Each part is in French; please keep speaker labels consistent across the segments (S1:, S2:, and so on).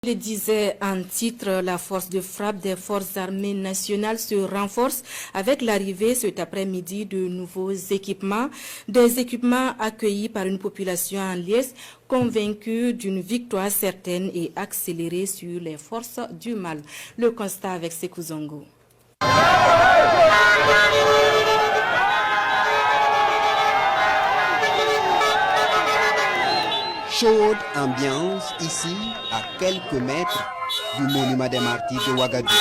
S1: Le disait en titre, la force de frappe des forces armées nationales se renforce avec l'arrivée cet après-midi de nouveaux équipements, des équipements accueillis par une population en liesse convaincue d'une victoire certaine et accélérée sur les forces du mal. Le constat avec Sekou Zongo.
S2: Chaude ambiance ici, à quelques mètres du monument des martyrs de Ouagadougou.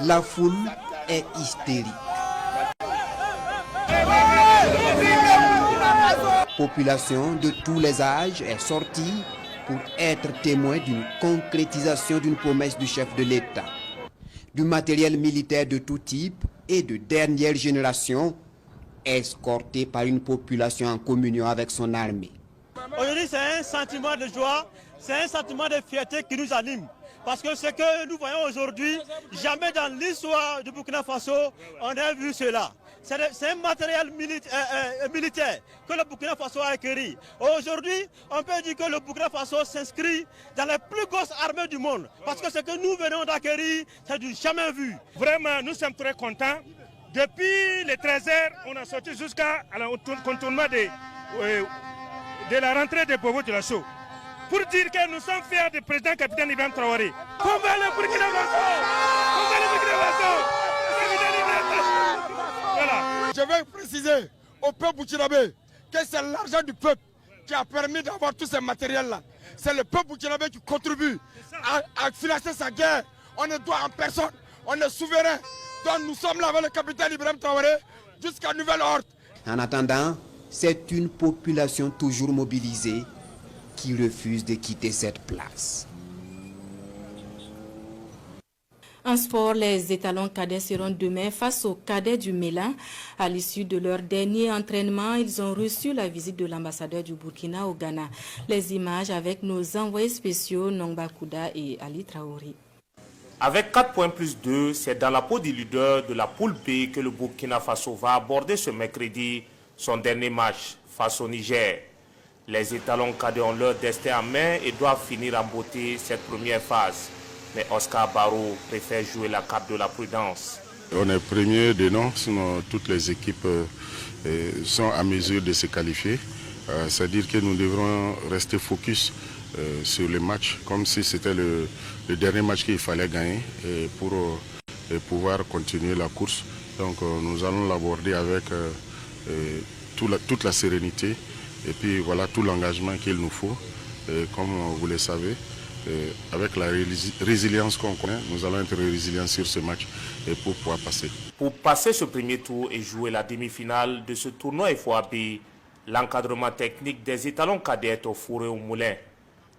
S2: La foule est hystérique. Population de tous les âges est sortie pour être témoin d'une concrétisation d'une promesse du chef de l'État. Du matériel militaire de tout type et de dernière génération, escorté par une population en communion avec son armée.
S3: Aujourd'hui, c'est un sentiment de joie, c'est un sentiment de fierté qui nous anime. Parce que ce que nous voyons aujourd'hui, jamais dans l'histoire du Burkina Faso, on a vu cela. C'est un matériel militaire que le Burkina Faso a acquis. Aujourd'hui, on peut dire que le Burkina Faso s'inscrit dans les plus grosses armées du monde. Parce que ce que nous venons d'acquérir, c'est du jamais vu.
S4: Vraiment, nous sommes très contents. Depuis les 13h, on a sorti jusqu'à contournement de la rentrée des pauvres de la chaux. Pour dire que nous sommes fiers du président capitaine Ibrahim Traoré. Combat le Burkina Faso! Combat le Burkina Faso! Voilà.
S5: Je vais préciser au peuple burkinabé que c'est l'argent du peuple qui a permis d'avoir tous ces matériels-là. C'est le peuple burkinabé qui contribue à financer sa guerre. On est droit en personne, on est souverain. Donc nous sommes là avec le capitaine Ibrahim Traoré jusqu'à nouvel ordre.
S2: En attendant, c'est une population toujours mobilisée qui refuse de quitter cette place.
S1: En sport, les étalons cadets seront demain face aux cadets du Mélan. À l'issue de leur dernier entraînement, ils ont reçu la visite de l'ambassadeur du Burkina au Ghana. Les images avec nos envoyés spéciaux Nongba Kouda et Ali Traoré.
S6: Avec 4 points plus 2, c'est dans la peau du leader de la poule B que le Burkina Faso va aborder ce mercredi son dernier match face au Niger. Les étalons cadets ont leur destin en main et doivent finir en beauté cette première phase. Mais Oscar Barrow préfère jouer la carte de la prudence.
S7: On est premier de nom, sinon toutes les équipes sont à mesure de se qualifier. C'est-à-dire que nous devrons rester focus sur le match, comme si c'était le dernier match qu'il fallait gagner pour pouvoir continuer la course. Donc nous allons l'aborder avec toute la sérénité et puis voilà tout l'engagement qu'il nous faut. Comme vous le savez, avec la résilience qu'on connaît, nous allons être résilients sur ce match et pour pouvoir passer.
S6: Pour passer ce premier tour et jouer la demi-finale de ce tournoi FOAB, l'encadrement technique des étalons cadets est au four et au moulin.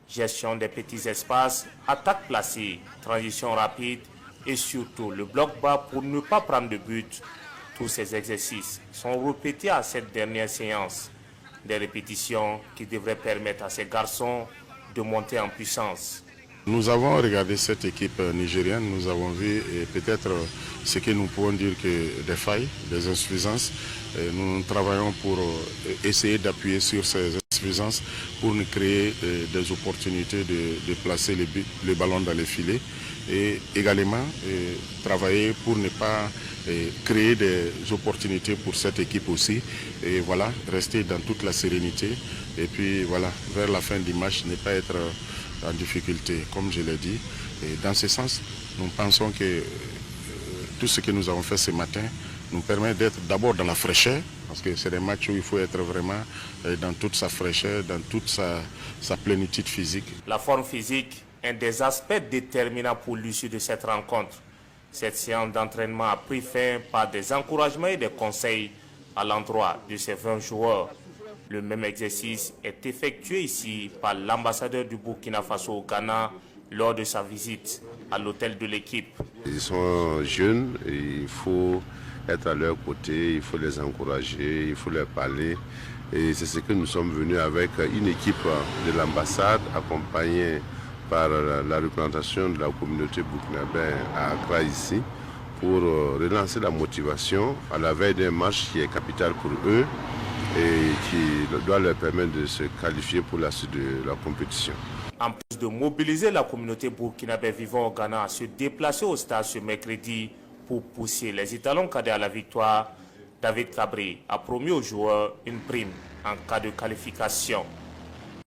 S6: Gestion des petits espaces, attaque placée, transition rapide et surtout le bloc bas pour ne pas prendre de but. Tous ces exercices sont répétés à cette dernière séance. Des répétitions qui devraient permettre à ces garçons de monter en puissance.
S7: Nous avons regardé cette équipe nigérienne, nous avons vu peut-être ce que nous pouvons dire que des failles, des insuffisances. Nous travaillons pour essayer d'appuyer sur ces insuffisances pour nous créer des opportunités de placer le ballon dans les filets et également travailler pour ne pas créer des opportunités pour cette équipe aussi et voilà, rester dans toute la sérénité et puis voilà, vers la fin du match, ne pas être en difficulté, comme je l'ai dit. Et dans ce sens, nous pensons que tout ce que nous avons fait ce matin nous permet d'être d'abord dans la fraîcheur, parce que c'est des matchs où il faut être vraiment dans toute sa fraîcheur, dans toute sa plénitude physique.
S6: La forme physique est un des aspects déterminants pour l'issue de cette rencontre. Cette séance d'entraînement a pris fin par des encouragements et des conseils à l'endroit de ces 20 joueurs. Le même exercice est effectué ici par l'ambassadeur du Burkina Faso au Ghana lors de sa visite à l'hôtel de l'équipe.
S8: Ils sont jeunes, et il faut être à leur côté, il faut les encourager, il faut leur parler. Et c'est ce que nous sommes venus avec une équipe de l'ambassade accompagnée par la représentation de la communauté burkinabé à Accra ici pour relancer la motivation à la veille d'un match qui est capital pour eux et qui doit leur permettre de se qualifier pour la suite de la compétition.
S6: En plus de mobiliser la communauté burkinabé vivant au Ghana à se déplacer au stade ce mercredi pour pousser les étalons cadets à la victoire, David Cabri a promis aux joueurs une prime en cas de qualification.